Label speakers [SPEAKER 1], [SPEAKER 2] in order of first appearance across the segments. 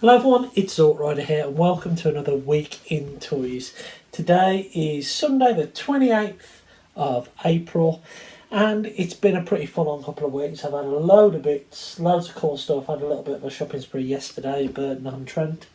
[SPEAKER 1] Hello everyone, it's Zortrider here and welcome to another week in toys. Today is Sunday the 28th of April and it's been a pretty full on couple of weeks. I've had a load of bits, loads of cool stuff. I had a little bit of a shopping spree yesterday, Burton-on-Trent,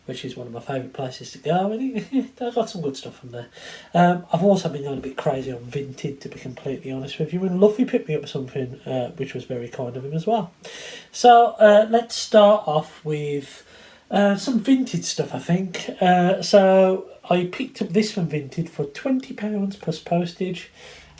[SPEAKER 1] which is one of my favourite places to go, and I got some good stuff from there. I've also been going a bit crazy on Vinted, to be completely honest with you, and Luffy picked me up something which was very kind of him as well. So let's start off with some vintage stuff, I think. So I picked up this from Vinted for £20 plus postage,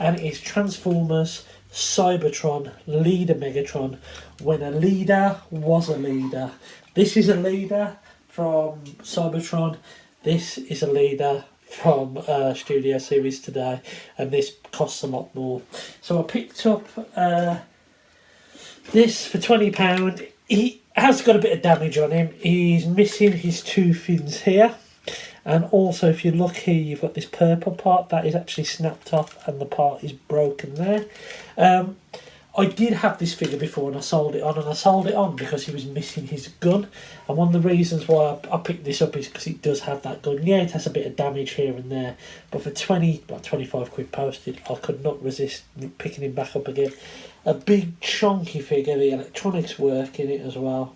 [SPEAKER 1] and it is Transformers Cybertron Leader Megatron, when a leader was a leader. This is a leader from Cybertron. This is a leader from Studio Series Today, and this costs a lot more. So I picked up this for £20. He has got a bit of damage on him. He's missing his two fins here, and also if you look here, you've got this purple part that is actually snapped off and the part is broken there. I did have this figure before and I sold it on, because he was missing his gun, and one of the reasons why I picked this up is because it does have that gun. Yeah, it has a bit of damage here and there, but for 25 quid posted, I could not resist picking him back up again. A big chunky figure, the electronics work in it as well,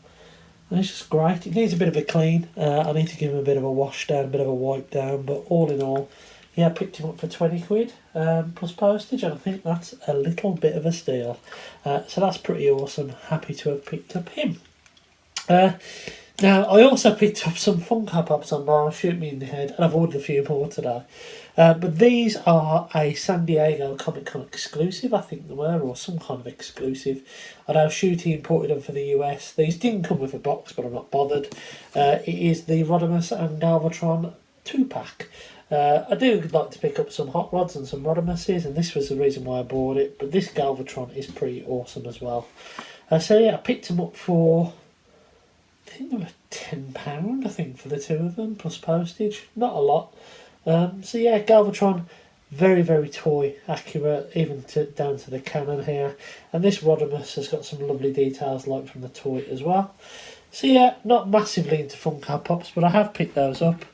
[SPEAKER 1] and it's just great. It needs a bit of a clean. I need to give him a bit of a wash down, a bit of a wipe down, but all in all, yeah, I picked him up for 20 quid plus postage, and I think that's a little bit of a steal. So that's pretty awesome. Happy to have picked up him. Now, I also picked up some Funko Pops on bar, Shoot Me in the Head, and I've ordered a few more today. But these are a San Diego Comic Con exclusive, I think they were, or some kind of exclusive. I know Shooty imported them for the US. These didn't come with a box, but I'm not bothered. It is the Rodimus and Galvatron 2-pack. I do like to pick up some Hot Rods and some Rodimuses, and this was the reason why I bought it, but this Galvatron is pretty awesome as well. So yeah, I picked them up for, I think they were £10, I think, for the two of them, plus postage. Not a lot. So yeah, Galvatron, very, very toy accurate, even down to the cannon here. And this Rodimus has got some lovely details, like from the toy as well. So yeah, not massively into Funko Pops, but I have picked those up,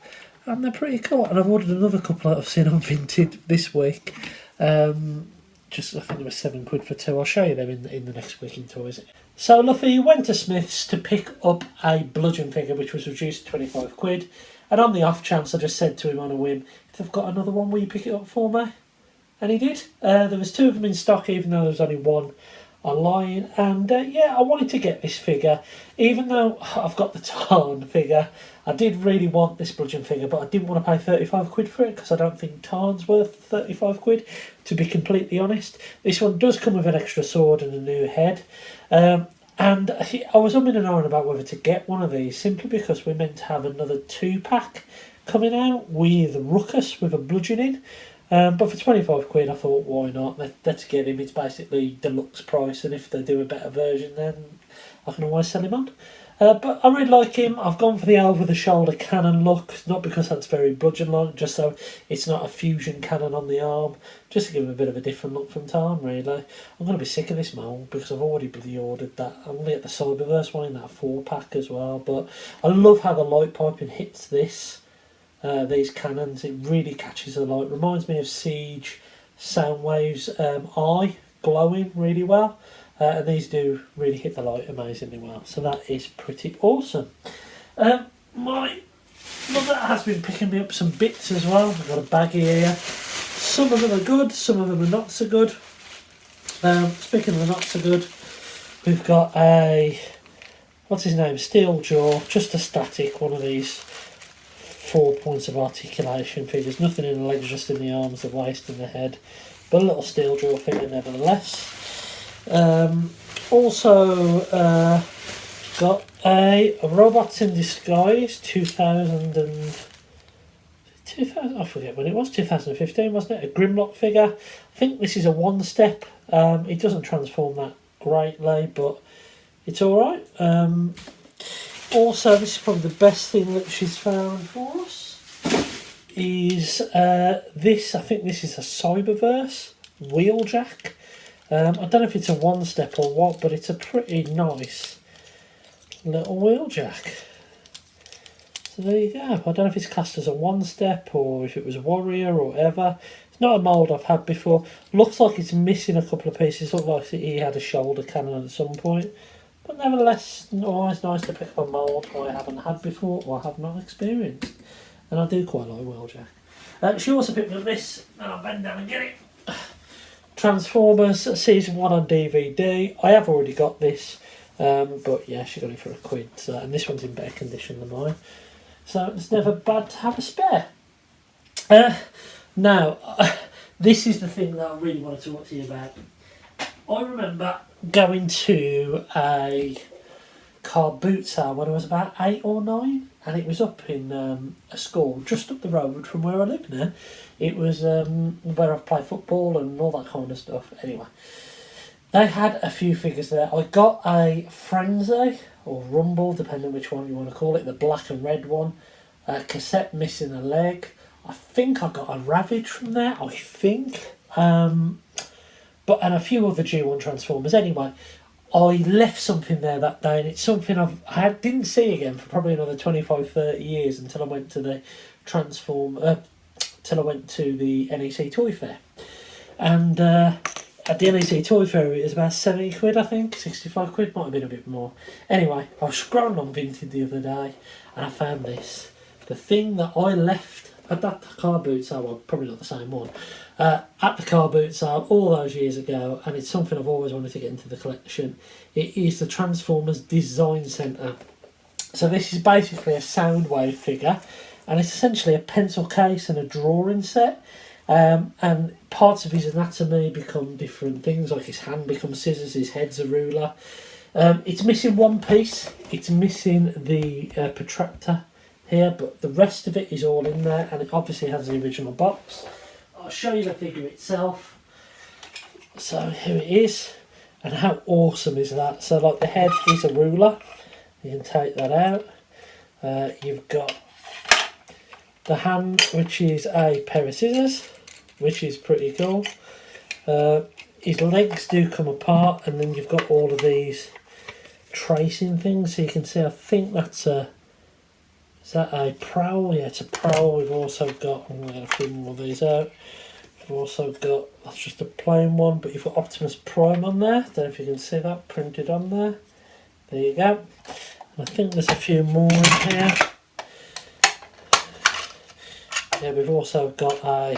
[SPEAKER 1] and they're pretty cool. And I've ordered another couple that I've seen on Vinted this week. Just, I think they were £7 for two. I'll show you them in the next week in toys. So Luffy went to Smith's to pick up a bludgeon figure, which was reduced to 25 quid. And on the off chance, I just said to him on a whim, if they've got another one, will you pick it up for me? And he did. There was two of them in stock, even though there was only one online. And yeah, I wanted to get this figure. Even though I've got the Tarn figure, I did really want this bludgeon figure, but I didn't want to pay 35 quid for it, because I don't think Tarn's worth 35 quid, to be completely honest. This one does come with an extra sword and a new head. And I was umming and ahhing about whether to get one of these, simply because we're meant to have another 2-pack coming out with Ruckus with a bludgeon in. But for 25 quid, I thought, why not? Let's get him. It's basically deluxe price, and if they do a better version, then I can always sell him on. But I really like him. I've gone for the over-the-shoulder cannon look, not because that's very bludgeon-like, just so it's not a fusion cannon on the arm, just to give him a bit of a different look from Tarn, really. I'm going to be sick of this mould, because I've already bloody ordered that. I'm going to get the Cyberverse one in that 4-pack as well, but I love how the light piping hits these cannons. It really catches the light. Reminds me of Siege Soundwave's eye glowing really well. And these do really hit the light amazingly well. So that is pretty awesome. My mother has been picking me up some bits as well. I've got a baggie here. Some of them are good, some of them are not so good. Speaking of the not so good, we've got a, what's his name, Steeljaw, just a static, one of these 4 points of articulation figures. Nothing in the legs, just in the arms, the waist and the head. But a little Steeljaw figure nevertheless. Also got a Robots in Disguise 2000 I forget when it was, 2015 wasn't it, a Grimlock figure. I think this is a one-step. It doesn't transform that greatly, but it's alright. Also, this is probably the best thing that she's found for us, is this. I think this is a Cyberverse Wheeljack. I don't know if it's a one-step or what, but it's a pretty nice little Wheeljack. So there you go. I don't know if it's classed as a one step or if it was a warrior or whatever. It's not a mould I've had before. Looks like it's missing a couple of pieces. Looks like he had a shoulder cannon at some point. But nevertheless, always nice to pick up a mould I haven't had before or have not experienced. And I do quite like Wheeljack. She also picked up this, and I'll bend down and get it. Transformers Season 1 on DVD. I have already got this, but yeah, she got it for £1. So, and this one's in better condition than mine. So it's never bad to have a spare. Now, this is the thing that I really wanted to talk to you about. I remember going to a car boot sale when I was about 8 or 9, and it was up in a school just up the road from where I live now. It was where I've played football and all that kind of stuff. Anyway, they had a few figures there. I got a Frenzy, or Rumble, depending which one you want to call it, the black and red one. Cassette missing a leg. I think I got a Ravage from there, I think. And a few other G1 Transformers. Anyway, I left something there that day, and it's something I didn't see again for probably another 25, 30 years until I went to the NEC Toy Fair. And at the NEC Toy Fair it was about 70 quid, I think, 65 quid, might have been a bit more. Anyway, I was scrolling on Vinted the other day and I found this. The thing that I left at that car boot sale, well, probably not the same one, at the car boot sale all those years ago, and it's something I've always wanted to get into the collection. It is the Transformers Design Centre. So this is basically a Soundwave figure, and it's essentially a pencil case and a drawing set. And parts of his anatomy become different things, like his hand becomes scissors, his head's a ruler. It's missing one piece. It's missing the protractor here, but the rest of it is all in there, and it obviously has the original box. I'll show you the figure itself. So here it is, and how awesome is that? So like the head is a ruler, you can take that out. You've got the hand, which is a pair of scissors, which is pretty cool. His legs do come apart, and then you've got all of these tracing things, so you can see, I think that's a, is that a prowl? Yeah, it's a prowl. We've also got, I'm going to get a few more of these out. We've also got, that's just a plain one, but you've got Optimus Prime on there. Don't know if you can see that printed on there. There you go. And I think there's a few more in here. Yeah, we've also got a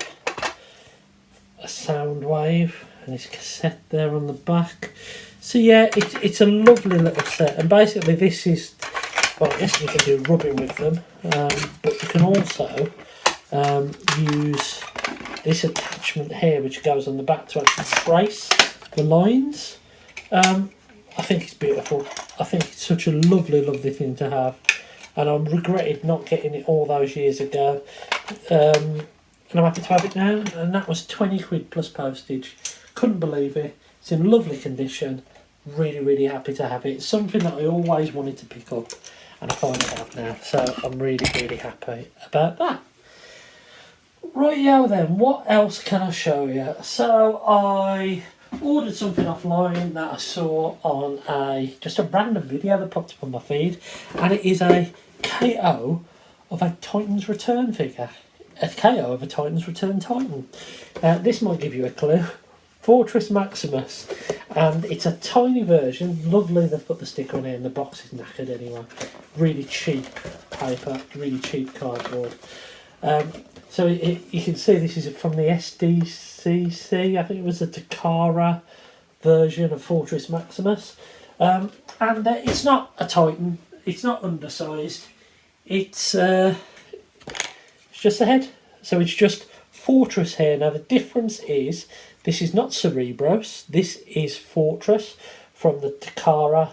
[SPEAKER 1] Soundwave and his cassette there on the back. So yeah, it's a lovely little set, and basically this is, well, I guess you can do rubbing with them, but you can also use this attachment here, which goes on the back to actually trace the lines. I think it's beautiful. I think it's such a lovely, lovely thing to have, and I'm regretted not getting it all those years ago. And I'm happy to have it now, and that was 20 quid plus postage. Couldn't believe it. It's in lovely condition. Really, really happy to have it. It's something that I always wanted to pick up, and I finally have now, so I'm really, really happy about that. Right, yeah, then, what else can I show you? So I ordered something offline that I saw on just a random video that popped up on my feed, and it is a KO of a Titan's Return figure. A KO of a Titan's Return Titan. This might give you a clue. Fortress Maximus, and it's a tiny version. Lovely, they've put the sticker on here, and the box is knackered anyway. Really cheap paper, really cheap cardboard. So you can see this is from the SDCC. I think it was a Takara version of Fortress Maximus, and it's not a Titan. It's not undersized. It's just a head. So it's just Fortress here. Now the difference is, this is not Cerebros, this is Fortress from the Takara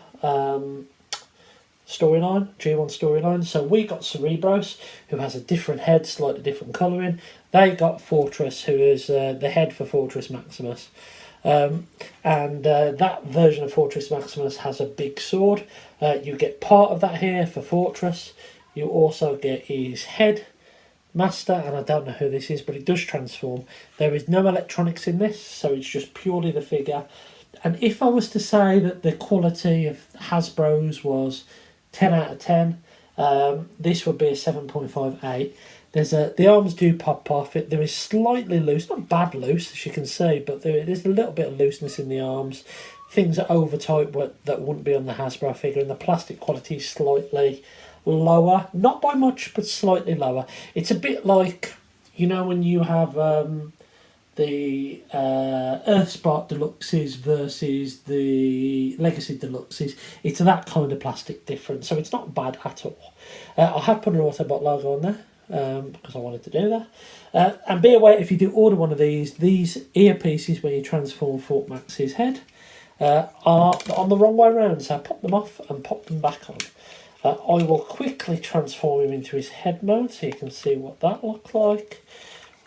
[SPEAKER 1] storyline, G1 storyline. So we got Cerebros, who has a different head, slightly different colouring. They got Fortress, who is the head for Fortress Maximus. And that version of Fortress Maximus has a big sword. You get part of that here for Fortress. You also get his head master, and I don't know who this is, but it does transform. There is no electronics in this, so it's just purely the figure. And if I was to say that the quality of Hasbro's was 10 out of 10, This would be a 7.58. The arms do pop off. There is slightly loose, not bad loose as you can see, but there's a little bit of looseness in the arms. Things are over tight that wouldn't be on the Hasbro figure, and the plastic quality is slightly lower, not by much, but slightly lower. It's a bit like, you know, when you have the Earthspark Deluxes versus the Legacy Deluxes. It's that kind of plastic difference, so it's not bad at all. I have put an Autobot logo on there because I wanted to do that. And be aware, if you do order one of these earpieces where you transform Fort Max's head are on the wrong way around, so pop them off and pop them back on. I will quickly transform him into his head mode so you can see what that looks like.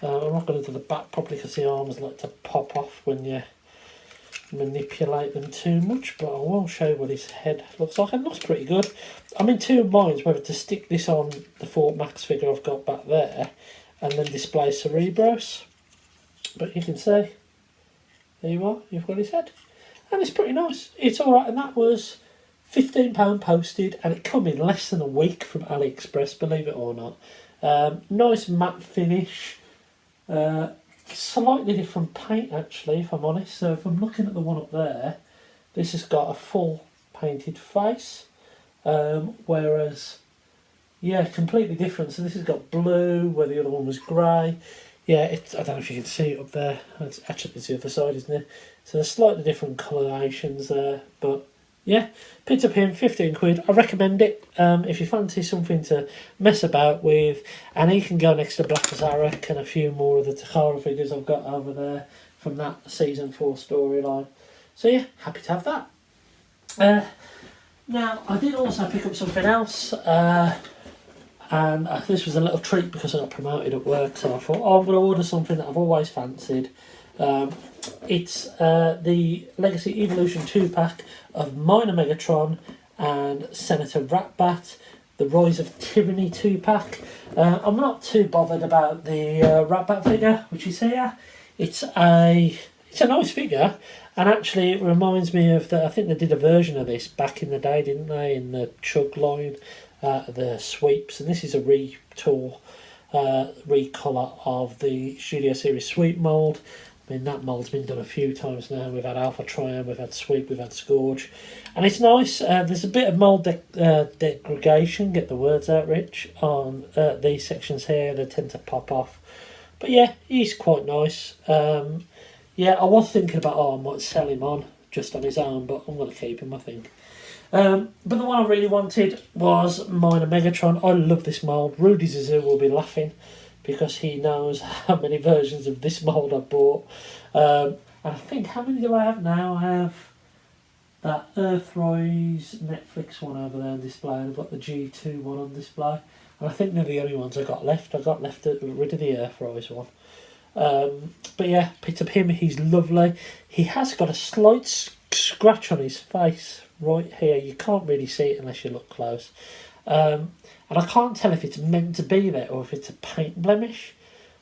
[SPEAKER 1] I'm not going to do the back properly because the arms like to pop off when you manipulate them too much, but I will show you what his head looks like. It looks pretty good. I'm in two minds whether to stick this on the Fort Max figure I've got back there and then display Cerebros, but you can see, there you are, you've got his head, and it's pretty nice. It's alright, and that was £15 posted, and it come in less than a week from AliExpress, believe it or not. Nice matte finish. Slightly different paint actually, if I'm honest. So if I'm looking at the one up there, this has got a full painted face, whereas completely different. So this has got blue where the other one was grey. I don't know if you can see it up there. It's actually the other side, isn't it? So there's slightly different colorations there, but yeah, picked up him, 15 quid. I recommend it if you fancy something to mess about with, and he can go next to Black Zarek and a few more of the Takara figures I've got over there from that Season 4 storyline. So yeah, happy to have that. Now, I did also pick up something else, and this was a little treat because I got promoted at work, so I thought, I'm going to order something that I've always fancied. It's the Legacy Evolution 2-pack of Minor Megatron and Senator Ratbat, the Rise of Tyranny 2-pack. I'm not too bothered about the Ratbat figure, which is here. It's a nice figure, and actually it reminds me of I think they did a version of this back in the day, didn't they, in the Chug line, the sweeps, and this is a retool, recolour of the Studio Series sweep mould. I mean, that mould's been done a few times now. We've had Alpha Triumph, we've had Sweep, we've had Scourge. And it's nice. There's a bit of mould degradation, get the words out, Rich, on these sections here. They tend to pop off. But yeah, he's quite nice. I was thinking about, I might sell him on, just on his own, but I'm going to keep him, I think. But the one I really wanted was Minor Megatron. I love this mould. Rudy Zazoo will be laughing, because he knows how many versions of this mould I've bought. And I think, how many do I have now? I have that Earthrise Netflix one over there on display, and I've got the G2 one on display. And I think they're the only ones I got left. I got rid of the Earthrise one. But yeah, picked up him. He's lovely. He has got a slight scratch on his face right here. You can't really see it unless you look close. And I can't tell if it's meant to be there or if it's a paint blemish.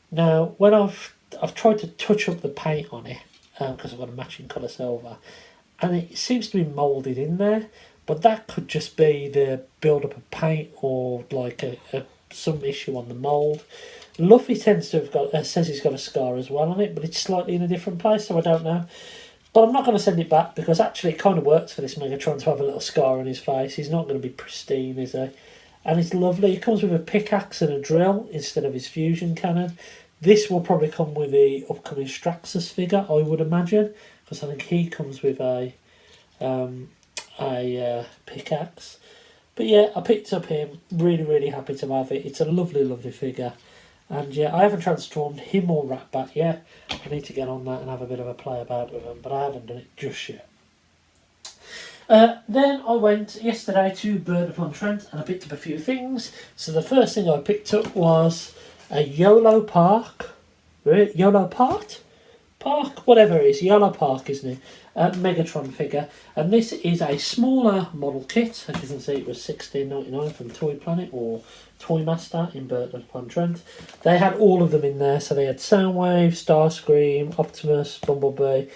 [SPEAKER 1] Now, when I've tried to touch up the paint on it, because I've got a matching colour silver, and it seems to be moulded in there, but that could just be the build-up of paint or like some issue on the mould. Luffy tends to have says he's got a scar as well on it, but it's slightly in a different place, so I don't know. But I'm not going to send it back, because actually it kind of works for this Megatron to have a little scar on his face. He's not going to be pristine, is he? And it's lovely. It comes with a pickaxe and a drill instead of his fusion cannon. This will probably come with the upcoming Straxus figure, I would imagine, because I think he comes with a pickaxe. But yeah, I picked up him. Really, really happy to have it. It's a lovely, lovely figure. And yeah, I haven't transformed him or Ratbat yet. I need to get on that and have a bit of a play about with him, but I haven't done it just yet. Then I went yesterday to Burton-upon-Trent and I picked up a few things. So the first thing I picked up was a YOLO Park, whatever it is, YOLO Park, isn't it? Megatron figure, and this is a smaller model kit. As you can see, it was $16.99 from Toy Planet or Toy Master in Burton-upon-Trent. They had all of them in there, so they had Soundwave, Starscream, Optimus, Bumblebee,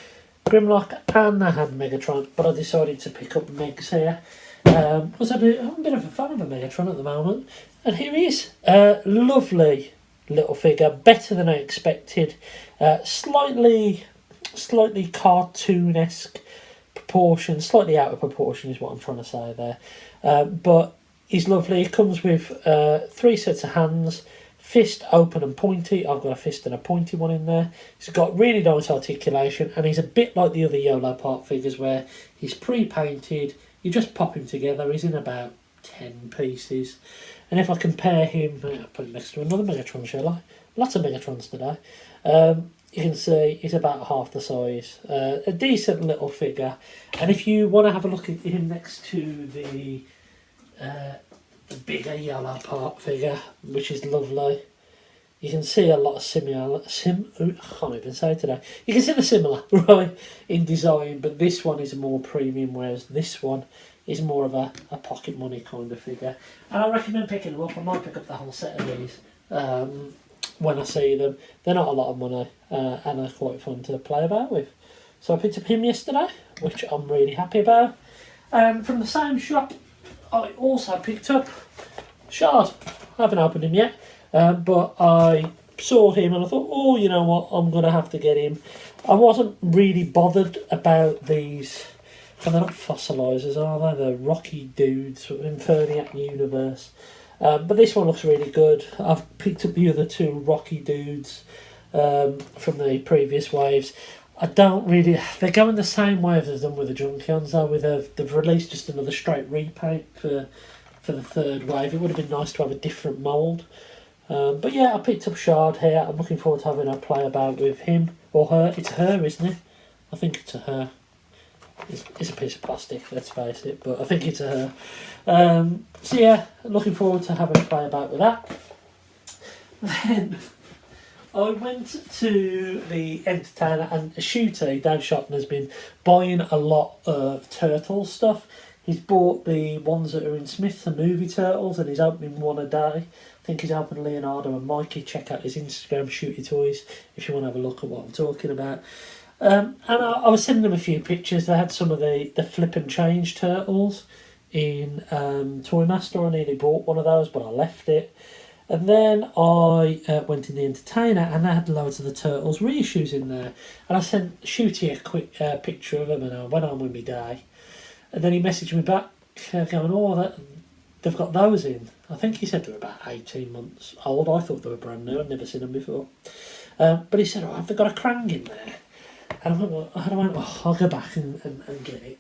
[SPEAKER 1] Grimlock, and they had Megatron, but I decided to pick up Megs here. Was I'm a bit of a fan of a Megatron at the moment, and here he is. Lovely little figure, better than I expected. Slightly cartoon-esque proportion, slightly out of proportion is what I'm trying to say there. But he's lovely. He comes with 3 sets of hands, fist, open and pointy. I've got a fist and a pointy one in there. He's got really nice articulation, and he's a bit like the other YOLO Park figures where he's pre-painted. You just pop him together. He's in about 10 pieces. And if I compare him, I'll put him next to another Megatron, shall I? Lots of Megatrons today. You can see he's about half the size. A decent little figure. And if you want to have a look at him next to the bigger YOLO Park figure, which is lovely, you can see a lot of I can't even say it today. You can see the similar, right, in design, but this one is more premium, whereas this one is more of a pocket money kind of figure. And I recommend picking them up. I might pick up the whole set of these when I see them. They're not a lot of money, and they're quite fun to play about with. So I picked up him yesterday, which I'm really happy about. From the same shop, I also picked up Shard. I haven't opened him yet, but I saw him and I thought, oh, you know what, I'm going to have to get him. I wasn't really bothered about these, and they're not fossilizers, are they? They're Rocky Dudes from Inferniac Universe. But this one looks really good. I've picked up the other 2 Rocky Dudes from the previous waves. I don't really... They're going the same way as they've done with the Junkions, though. They've released just another straight repaint for the 3rd wave. It would have been nice to have a different mould. But yeah, I picked up Shard here. I'm looking forward to having a play about with him. Or her. It's her, isn't it? I think it's a her. It's a piece of plastic, let's face it. But I think it's a her. So yeah, looking forward to having a play about with that. Then I went to the Entertainer, and Shooty, Dave Shotton, has been buying a lot of Turtles stuff. He's bought the ones that are in Smith, the movie Turtles, and he's opening one a day. I think he's opened Leonardo and Mikey. Check out his Instagram, Shooty Toys, if you want to have a look at what I'm talking about. And I was sending them a few pictures. They had some of the Flip and Change Turtles in Toy Master. I nearly bought one of those, but I left it. And then I went in the Entertainer, and they had loads of the Turtles reissues in there. And I sent Shooty a quick picture of them, and I went on with my day. And then he messaged me back, going, oh, they've got those in. I think he said they were about 18 months old. I thought they were brand new. I'd never seen them before. But he said, oh, have they got a Krang in there? And I went, oh, I'll go back and get it.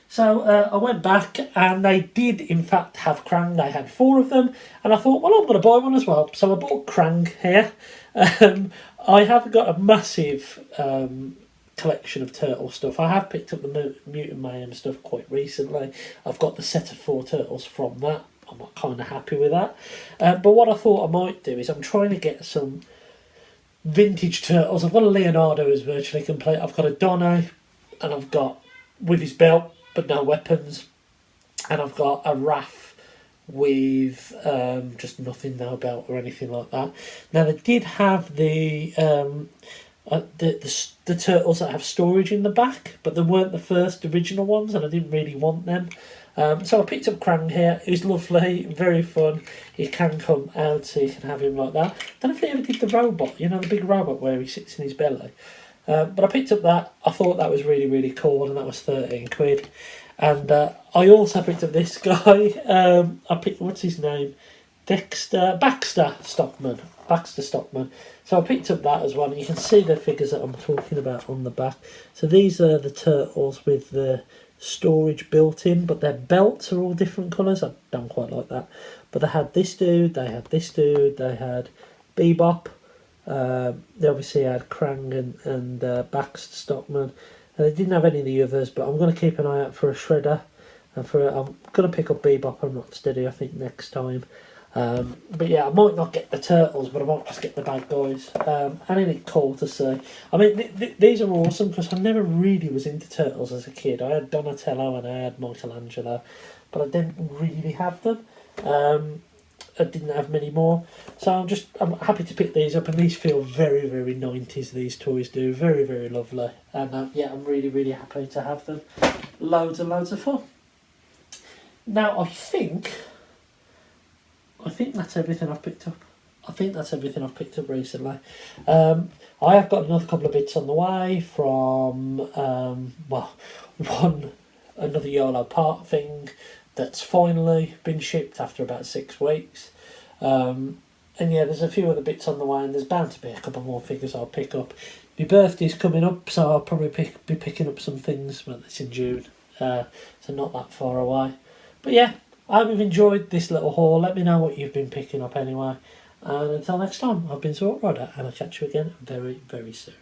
[SPEAKER 1] So I went back, and they did, in fact, have Krang. They had 4 of them. And I thought, well, I'm going to buy one as well. So I bought Krang here. I have got a massive collection of turtle stuff. I have picked up the Mutant Mayhem stuff quite recently. I've got the set of 4 turtles from that. I'm kind of happy with that. But what I thought I might do is I'm trying to get some vintage turtles. I've got a Leonardo who's virtually complete. I've got a Donnie, and I've got with his belt but no weapons, and I've got a Raph with just nothing, no belt or anything like that. Now they did have the turtles that have storage in the back, but they weren't the first original ones, and I didn't really want them. So I picked up Krang here. He's lovely, very fun. He can come out, so you can have him like that. Don't know if they ever did the robot, you know, the big robot where he sits in his belly. But I picked up that. I thought that was really, really cool, and that was 13 quid. And I also picked up this guy. I picked, what's his name? Baxter Stockman. So I picked up that as well. And you can see the figures that I'm talking about on the back. So these are the turtles with the storage built in, but their belts are all different colours. I don't quite like that. But they had this dude, they had this dude, they had Bebop. They obviously had Krang and Baxter Stockman. They didn't have any of the others, but I'm going to keep an eye out for a Shredder. And I'm going to pick up Bebop and Rocksteady, I think, next time. But yeah, I might not get the turtles, but I might just get the bad guys. And isn't it cool to see? I mean, these are awesome, because I never really was into turtles as a kid. I had Donatello and I had Michelangelo, but I didn't really have them. I didn't have many more, so I'm happy to pick these up, and these feel very, very 90s. These toys do, very, very lovely, and yeah, I'm really, really happy to have them. Loads and loads of fun. Now I think that's everything I've picked up. I think that's everything I've picked up recently. I have got another couple of bits on the way from another YOLO part thing that's finally been shipped after about 6 weeks. And yeah, there's a few other bits on the way, and there's bound to be a couple more figures I'll pick up. My birthday's coming up, so I'll probably be picking up some things. Well, it's in June, so not that far away. But yeah, I hope you've enjoyed this little haul. Let me know what you've been picking up anyway. And until next time, I've been Salt Rider, and I'll catch you again very, very soon.